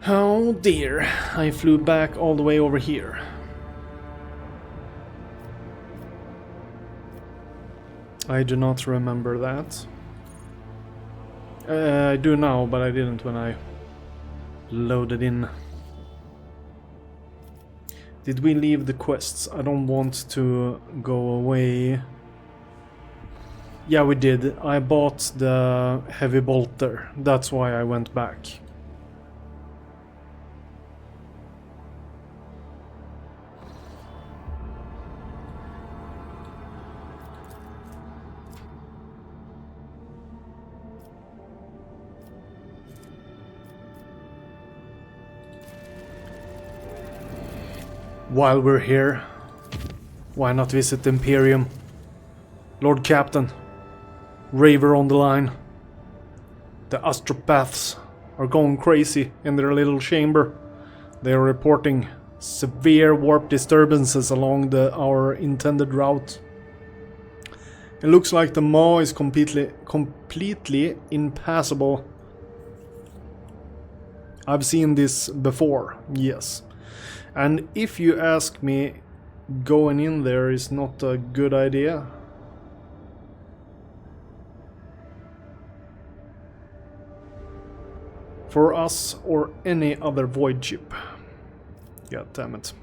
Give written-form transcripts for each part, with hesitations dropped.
Oh dear, I flew back all the way over here. I do not remember that. I do now, but I didn't when I loaded in. Did we leave the quests? I don't want to go away. Yeah, we did. I bought the heavy bolter. That's why I went back. While we're here, why not visit the Imperium? Lord Captain, Raver on the line. The astropaths are going crazy in their little chamber. They are reporting severe warp disturbances along our intended route. It looks like the maw is completely impassable. I've seen this before, yes. And if you ask me, going in there is not a good idea. For us or any other void ship. God damn it.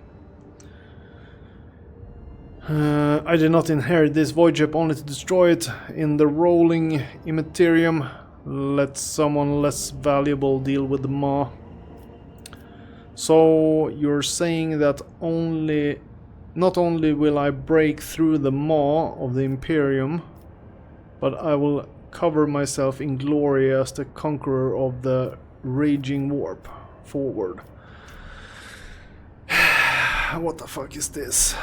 I did not inherit this void ship only to destroy it in the rolling immaterium. Let someone less valuable deal with the maw. So you're saying that not only will I break through the maw of the Imperium, but I will cover myself in glory as the conqueror of the raging warp. Forward. What the fuck is this?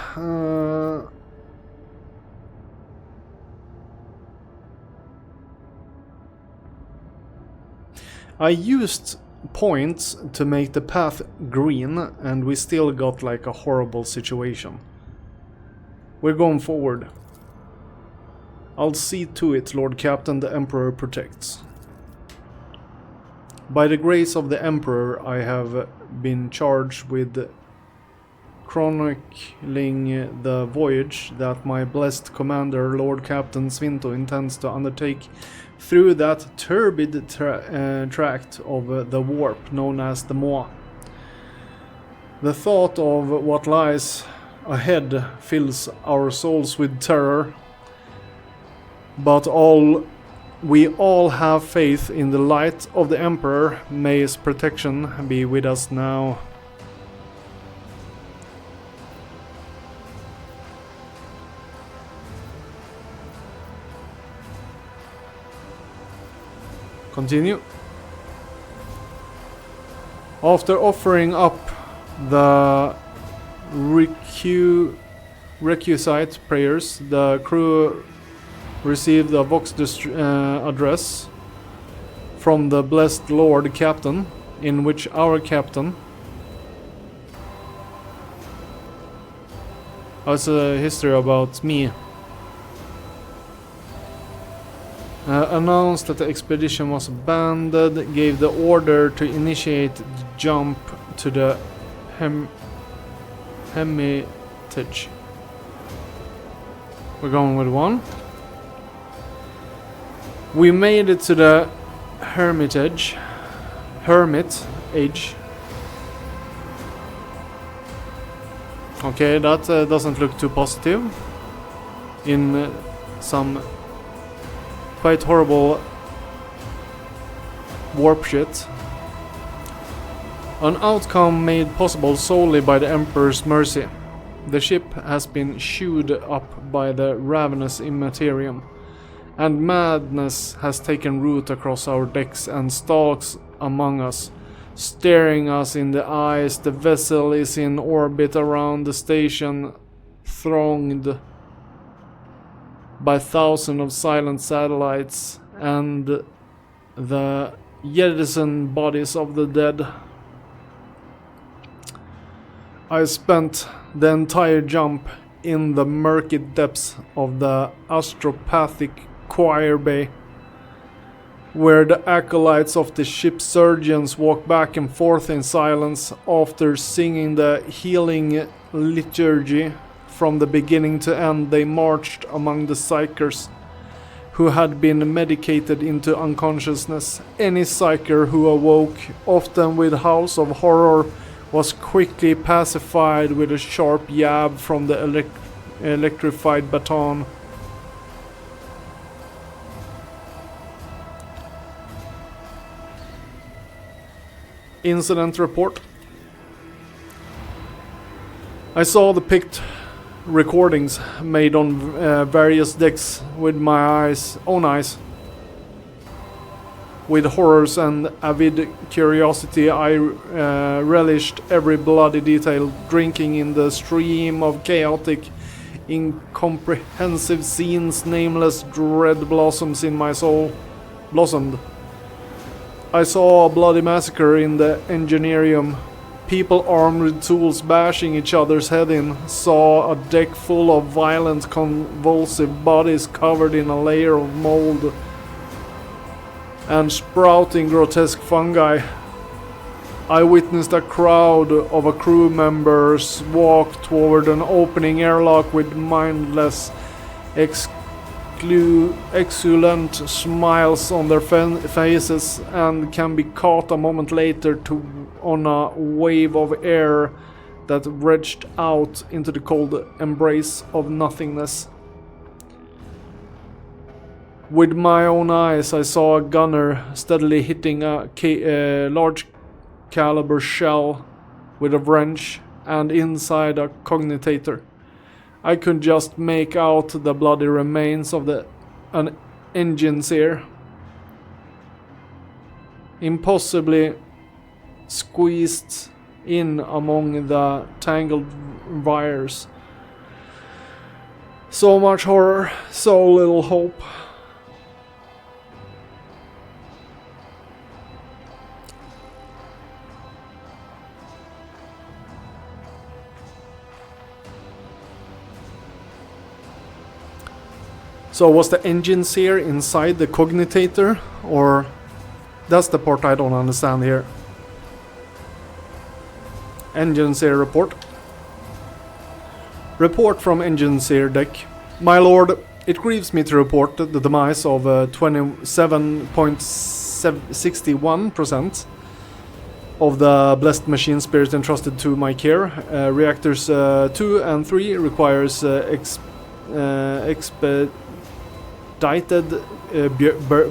I used points to make the path green, and we still got like a horrible situation. We're going forward. I'll see to it, Lord Captain, the Emperor protects. By the grace of the Emperor, I have been charged with chronicling the voyage that my blessed commander, Lord Captain Svinto, intends to undertake through that turbid tract of the warp known as the Maw. The thought of what lies ahead fills our souls with terror, but we all have faith in the light of the Emperor. May his protection be with us now. Continue. After offering up the requisite prayers, the crew received a vox address from the blessed Lord Captain, in which our captain, it's a history about me, announced that the expedition was abandoned, gave the order to initiate the jump to the Hermitage. We're going with one. We made it to the Hermitage. Okay, that doesn't look too positive. In some quite horrible warp shit. An outcome made possible solely by the Emperor's mercy. The ship has been chewed up by the ravenous immaterium, and madness has taken root across our decks and stalks among us, staring us in the eyes. The vessel is in orbit around the station, thronged by thousands of silent satellites and the jettisoned bodies of the dead. I spent the entire jump in the murky depths of the astropathic choir bay. where the acolytes of the ship's surgeons walk back and forth in silence after singing the healing liturgy. From the beginning to end, they marched among the psychers who had been medicated into unconsciousness. Any psycher who awoke, often with howls of horror, was quickly pacified with a sharp jab from the electrified baton. Incident report. I saw the picked recordings made on various decks with my own eyes. With horrors and avid curiosity, I relished every bloody detail, drinking in the stream of chaotic, incomprehensive scenes. Nameless dread blossoms in my soul. Blossomed. I saw a bloody massacre in the engineerium. People armed with tools bashing each other's head in. Saw a deck full of violent, convulsive bodies covered in a layer of mold and sprouting grotesque fungi. I witnessed a crowd of a crew members walk toward an opening airlock with mindless, exultant smiles on their faces, and can be caught a moment later on a wave of air that wrenched out into the cold embrace of nothingness. With my own eyes, I saw a gunner steadily hitting a large caliber shell with a wrench, and inside a cognitator I could just make out the bloody remains of an engine sear, impossibly squeezed in among the tangled wires. So much horror, so little hope. So was the engine sear inside the cognitator, or that's the part I don't understand here. Engine sear report. Report from engine sear deck. My lord, it grieves me to report the demise of 27.61% of the blessed machine spirit entrusted to my care. Reactors 2 and 3 requires expedited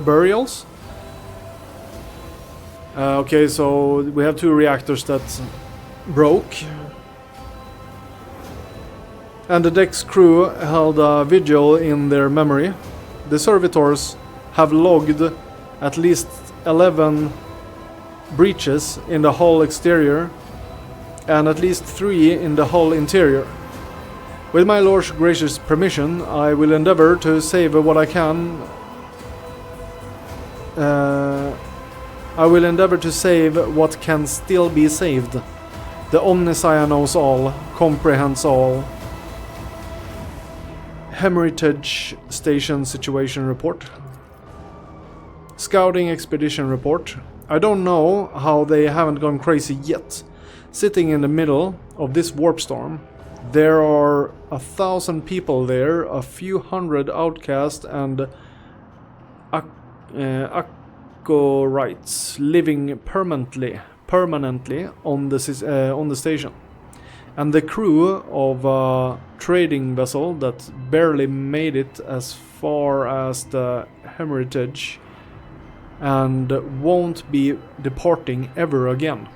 burials. Okay, so we have 2 reactors that broke, and the deck's crew held a vigil in their memory. The servitors have logged at least 11 breaches in the hull exterior and at least 3 in the hull interior. With my lord's gracious permission, I will endeavor to save what I can. I will endeavor to save what can still be saved. The Omnissiah knows all, comprehends all. Heritage Station Situation Report. Scouting Expedition Report. I don't know how they haven't gone crazy yet. Sitting in the middle of this warp storm, there are 1,000 people there, a few hundred outcasts and acolytes living permanently on the station, and the crew of a trading vessel that barely made it as far as the Heritage and won't be departing ever again.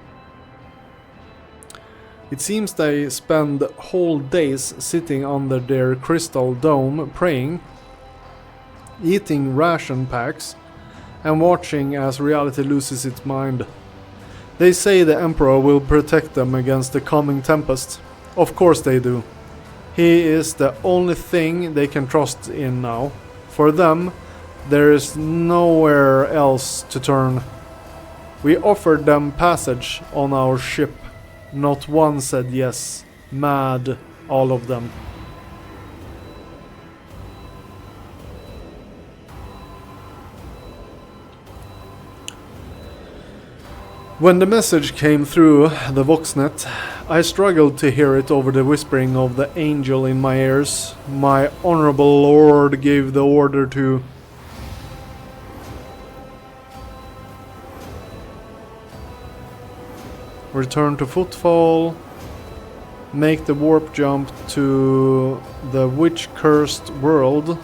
It seems they spend whole days sitting under their crystal dome praying, eating ration packs, and watching as reality loses its mind. They say the Emperor will protect them against the coming tempest. Of course they do. He is the only thing they can trust in now. For them, there is nowhere else to turn. We offered them passage on our ship. Not one said yes. Mad, all of them. When the message came through the Voxnet, I struggled to hear it over the whispering of the angel in my ears. My honorable lord gave the order to return to Footfall, make the warp jump to the witch-cursed world.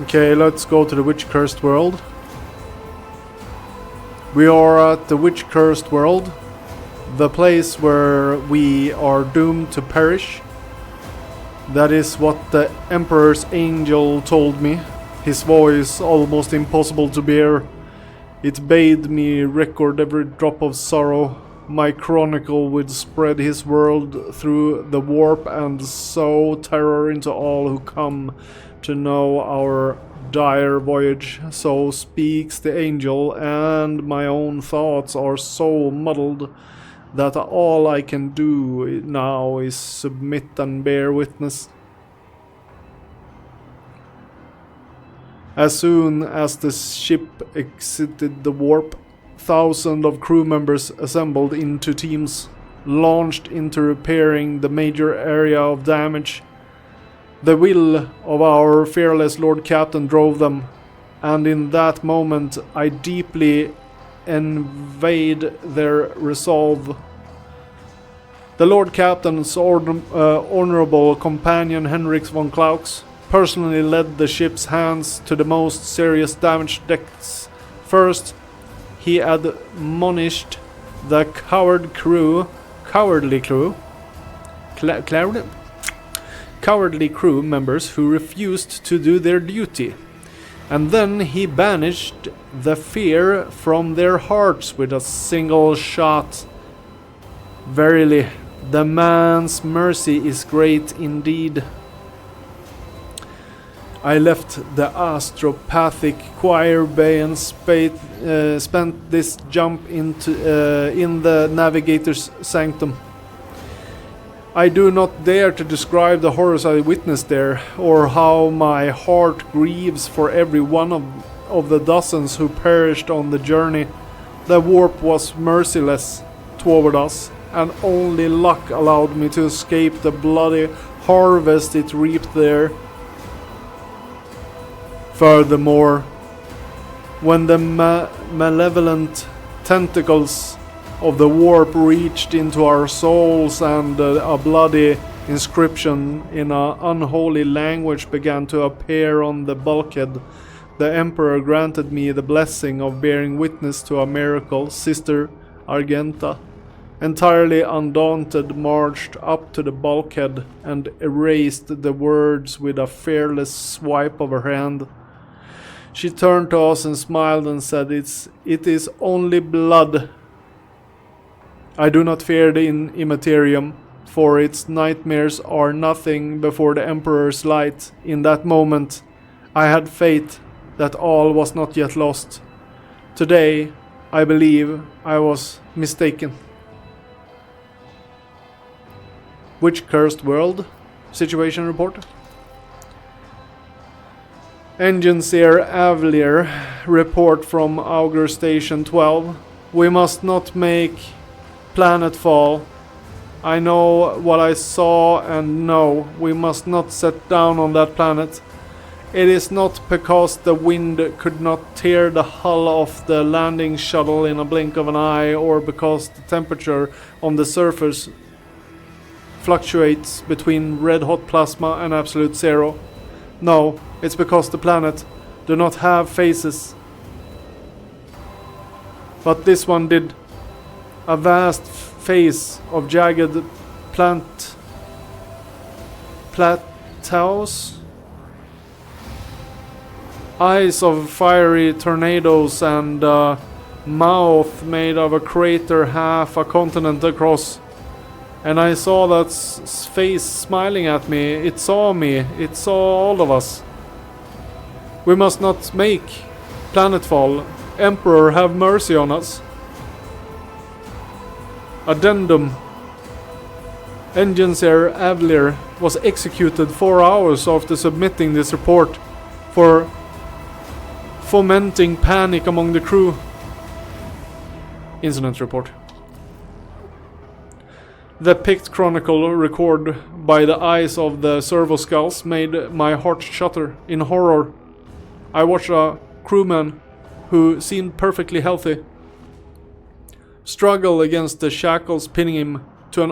Okay, let's go to the witch-cursed world. We are at the witch-cursed world, the place where we are doomed to perish. That is what the Emperor's angel told me. His voice almost impossible to bear. It bade me record every drop of sorrow. My chronicle would spread his world through the warp and sow terror into all who come to know our dire voyage. So speaks the angel, and my own thoughts are so muddled that all I can do now is submit and bear witness. As soon as the ship exited the warp, thousands of crew members assembled into teams, launched into repairing the major area of damage. The will of our fearless Lord Captain drove them, and in that moment I deeply envied their resolve. The Lord Captain's honorable companion Henrik von Klauks personally led the ship's hands to the most serious damage decks. First, he admonished the cowardly crew members who refused to do their duty. And then he banished the fear from their hearts with a single shot. Verily, the man's mercy is great indeed. I left the astropathic choir bay and spent this jump into in the navigator's sanctum. I do not dare to describe the horrors I witnessed there, or how my heart grieves for every one of the dozens who perished on the journey. The warp was merciless toward us, and only luck allowed me to escape the bloody harvest it reaped there. Furthermore, when the malevolent tentacles of the warp reached into our souls and a bloody inscription in an unholy language began to appear on the bulkhead, the Emperor granted me the blessing of bearing witness to a miracle. Sister Argenta, entirely undaunted, marched up to the bulkhead and erased the words with a fearless swipe of her hand. She turned to us and smiled and said, "It is only blood. I do not fear the immaterium, for its nightmares are nothing before the Emperor's light." In that moment, I had faith that all was not yet lost. Today, I believe I was mistaken. Which cursed world? Situation report. Engineer Avlier, report from Augur Station 12. We must not make planetfall. I know what I saw, and no, we must not set down on that planet. It is not because the wind could not tear the hull off the landing shuttle in a blink of an eye, or because the temperature on the surface fluctuates between red-hot plasma and absolute zero. No, it's because the planet do not have faces. But this one did. A vast face of jagged plateaus, eyes of fiery tornadoes, and a mouth made of a crater half a continent across. And I saw that face smiling at me. It saw me. It saw all of us. We must not make planetfall. Emperor, have mercy on us. Addendum. Engineer Avlier was executed 4 hours after submitting this report for fomenting panic among the crew. Incident report. The Pict Chronicle record by the eyes of the servo skulls made my heart shudder in horror. I watched a crewman who seemed perfectly healthy struggle against the shackles pinning him to an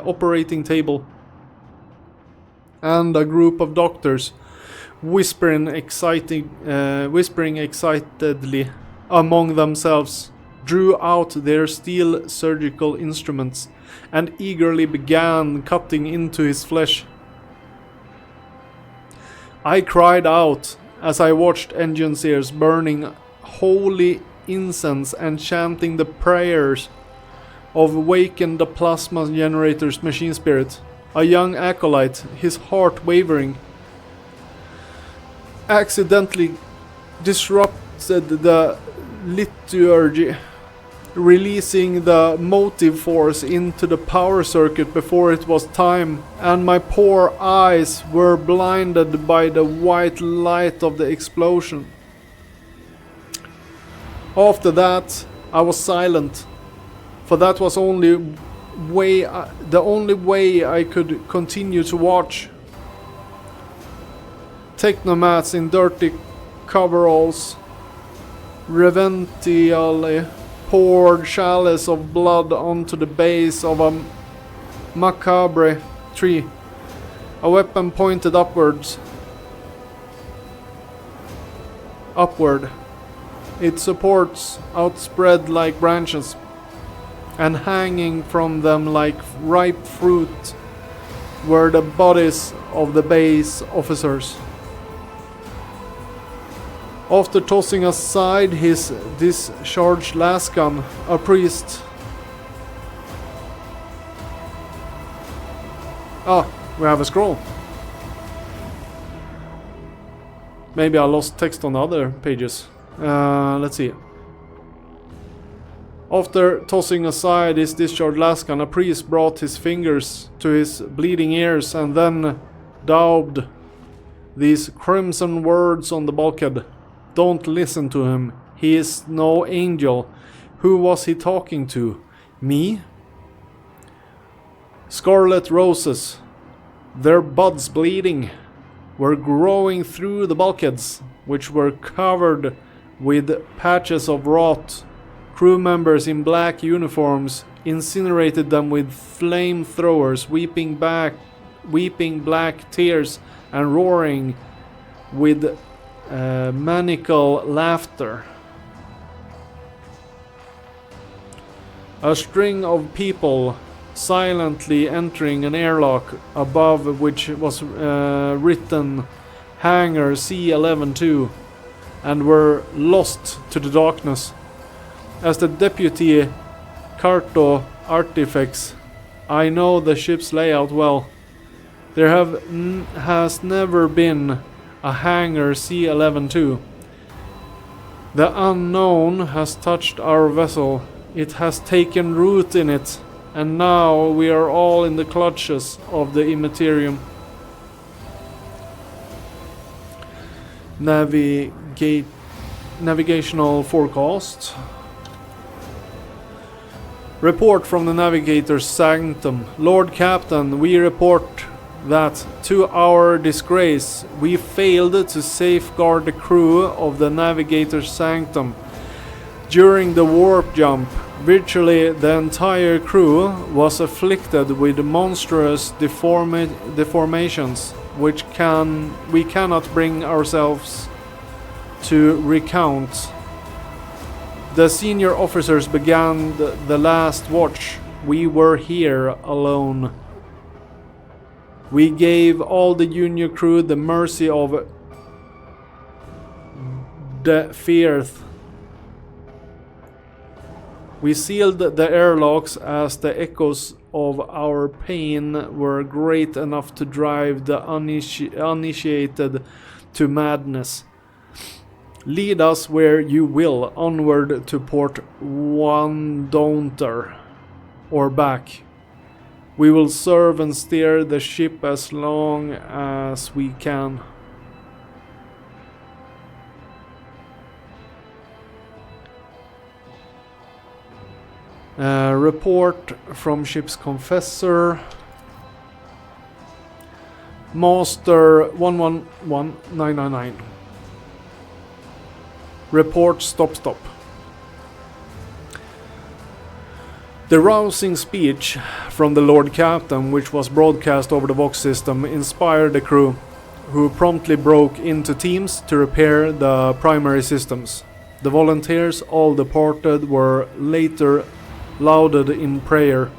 operating table, and a group of doctors whispering excitedly among themselves drew out their steel surgical instruments and eagerly began cutting into his flesh. I cried out as I watched engineers burning holy incense and chanting the prayers of Waken the Plasma Generator's machine spirit. A young acolyte, his heart wavering, accidentally disrupted the liturgy, releasing the motive force into the power circuit before it was time, and my poor eyes were blinded by the white light of the explosion. After that, I was silent, for that was the only way I could continue to watch. Technomats in dirty coveralls reverentially poured chalice of blood onto the base of a macabre tree, a weapon pointed upward. Its supports outspread like branches, and hanging from them like ripe fruit were the bodies of the base officers. After tossing aside his discharged lasgun, a priest... we have a scroll. Maybe I lost text on the other pages. Let's see. After tossing aside his discharged lasgun, a priest brought his fingers to his bleeding ears and then daubed these crimson words on the bulkhead. Don't listen to him. He is no angel. Who was he talking to? Me? Scarlet roses, their buds bleeding, were growing through the bulkheads, which were covered with patches of rot. Crew members in black uniforms incinerated them with flamethrowers, weeping black tears and roaring with maniacal laughter. A string of people silently entering an airlock above which was written Hangar C11-2 and were lost to the darkness. As the deputy Carto artifacts, I know the ship's layout well. There has never been a Hangar C11-2. The unknown has touched our vessel. It has taken root in it, and now we are all in the clutches of the Immaterium. Navigational forecast. Report from the Navigator's Sanctum. Lord Captain, we report that, to our disgrace, we failed to safeguard the crew of the Navigator's Sanctum. During the warp jump, virtually the entire crew was afflicted with monstrous deformations, which we cannot bring ourselves to recount. The senior officers began the last watch. We were here alone. We gave all the junior crew the mercy of the Fearth. We sealed the airlocks as the echoes of our pain were great enough to drive the uninitiated to madness. Lead us where you will, onward to Port Wandounter, or back. We will serve and steer the ship as long as we can. Report from ship's confessor. Master 111999. Report stop. The rousing speech from the Lord Captain, which was broadcast over the Vox system, inspired the crew, who promptly broke into teams to repair the primary systems. The volunteers, all departed, were later lauded in prayer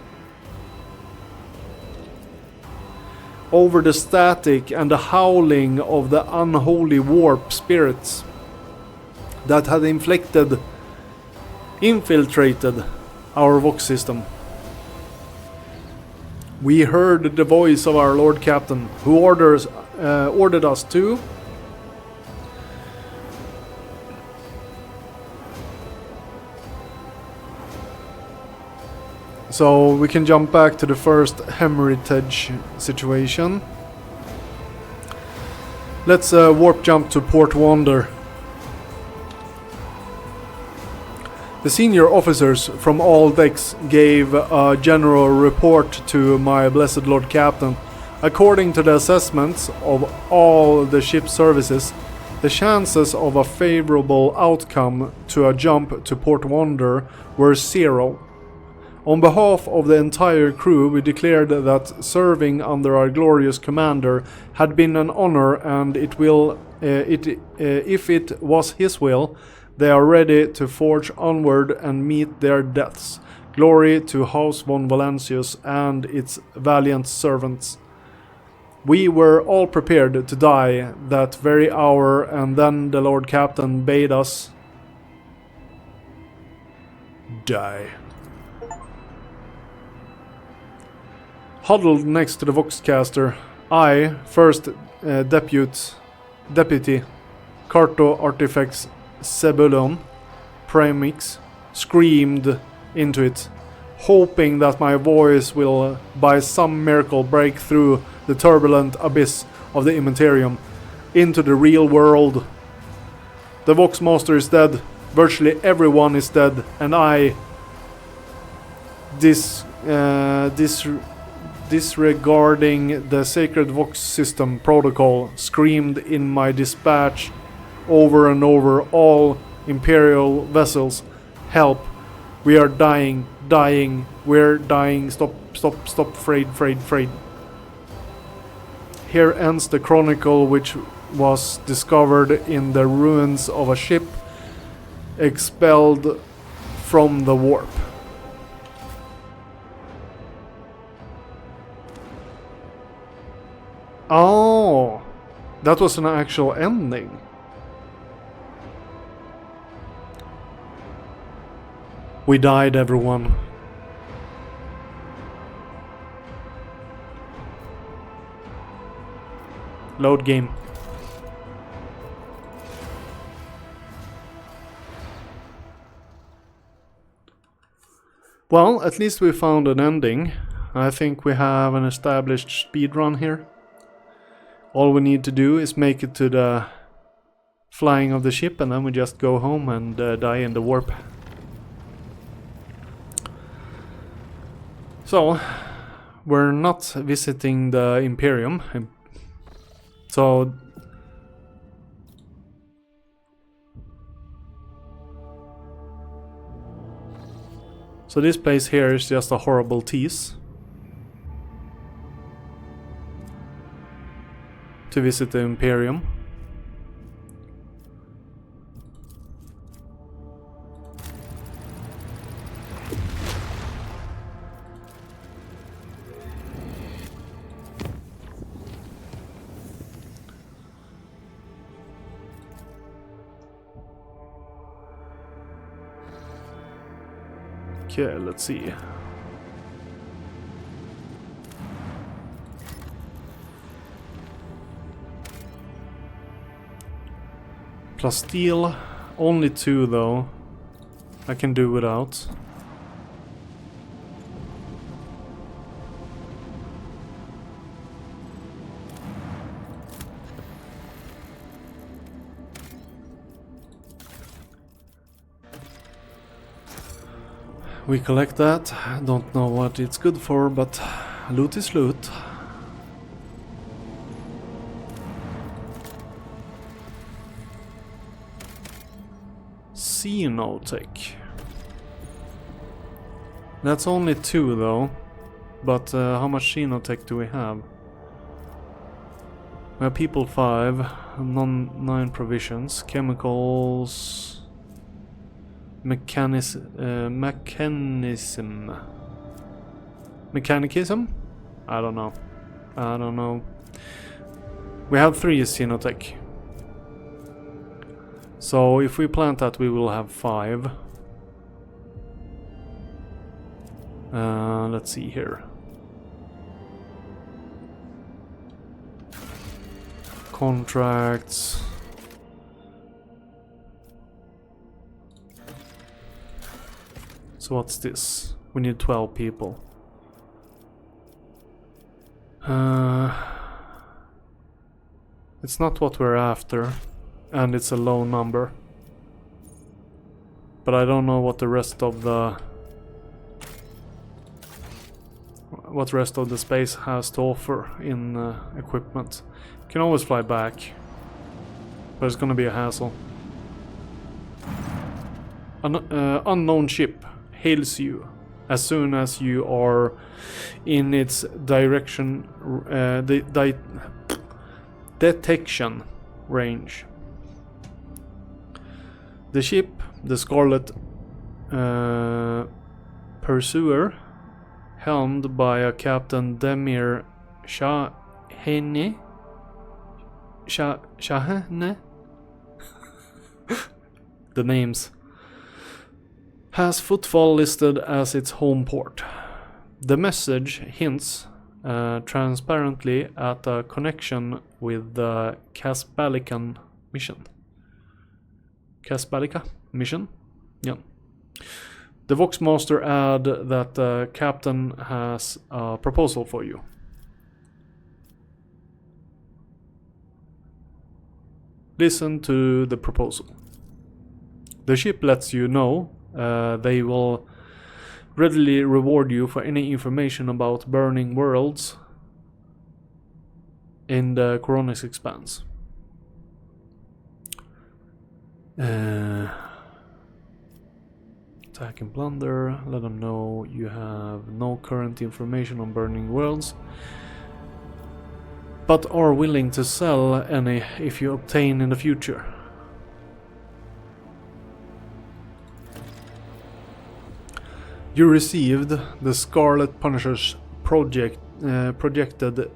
over the static and the howling of the unholy warp spirits that had infiltrated our Vox system. We heard the voice of our Lord Captain, who ordered us to So we can jump back to the first hemorrhage situation. Let's warp jump to Port Wander. The senior officers from all decks gave a general report to my blessed Lord Captain. According to the assessments of all the ship services, the chances of a favorable outcome to a jump to Port Wander were 0. On behalf of the entire crew, we declared that serving under our glorious commander had been an honor, and if it was his will, they are ready to forge onward and meet their deaths. Glory to House von Valentius and its valiant servants. We were all prepared to die that very hour, and then the Lord Captain bade us die. Huddled next to the Voxcaster, I, first deputy, Carto Artifacts Sebulon, Premix, screamed into it, hoping that my voice will by some miracle break through the turbulent abyss of the Immaterium into the real world. The Voxmaster is dead, virtually everyone is dead, and I, disregarding the sacred Vox system protocol, screamed in my dispatch over and over, all Imperial vessels, help, we are dying, we're dying, stop, afraid. Here ends the chronicle, which was discovered in the ruins of a ship expelled from the warp. Oh, that was an actual ending. We died, everyone. Load game. Well, at least we found an ending. I think we have an established speedrun here. All we need to do is make it to the flying of the ship, and then we just go home and die in the warp. So, we're not visiting the Imperium. So this place here is just a horrible tease to visit the Imperium. Okay, let's see. Plus steel, only 2 though. I can do without. We collect that. Don't know what it's good for, but loot is loot. Xenotech. That's only 2 though. But how much Xenotech do we have? We have people 5, 9 provisions, chemicals, mechanicism. I don't know. We have 3 Xenotech. So if we plant that, we will have 5. Let's see here. Contracts. So what's this? We need 12 people. It's not what we're after, and it's a low number. But I don't know what the rest of the space has to offer in equipment. You can always fly back, but it's gonna be a hassle. An unknown ship hails you as soon as you are in its direction, detection range. The ship, the Scarlet Pursuer, helmed by a Captain Demir Shahene. Shahene? The names. Has Footfall listed as its home port. The message hints transparently at a connection with the Caspalican mission. Caspalica mission? Yeah. The Voxmaster add that the captain has a proposal for you. Listen to the proposal. The ship lets you know they will readily reward you for any information about burning worlds in the Coronis Expanse. Attack and plunder. Let them know you have no current information on burning worlds, but are willing to sell any if you obtain in the future. You received the Scarlet Punisher's projected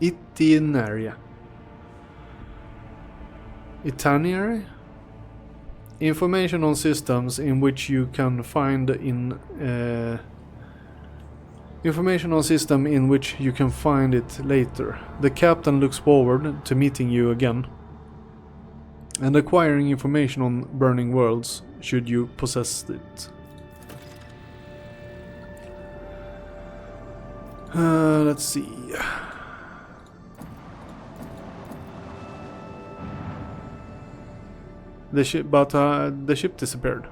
itinerary? Information on systems in which you can find information on system in which you can find it later. The captain looks forward to meeting you again and acquiring information on burning worlds should you possess it. Let's see. The ship, but the ship disappeared.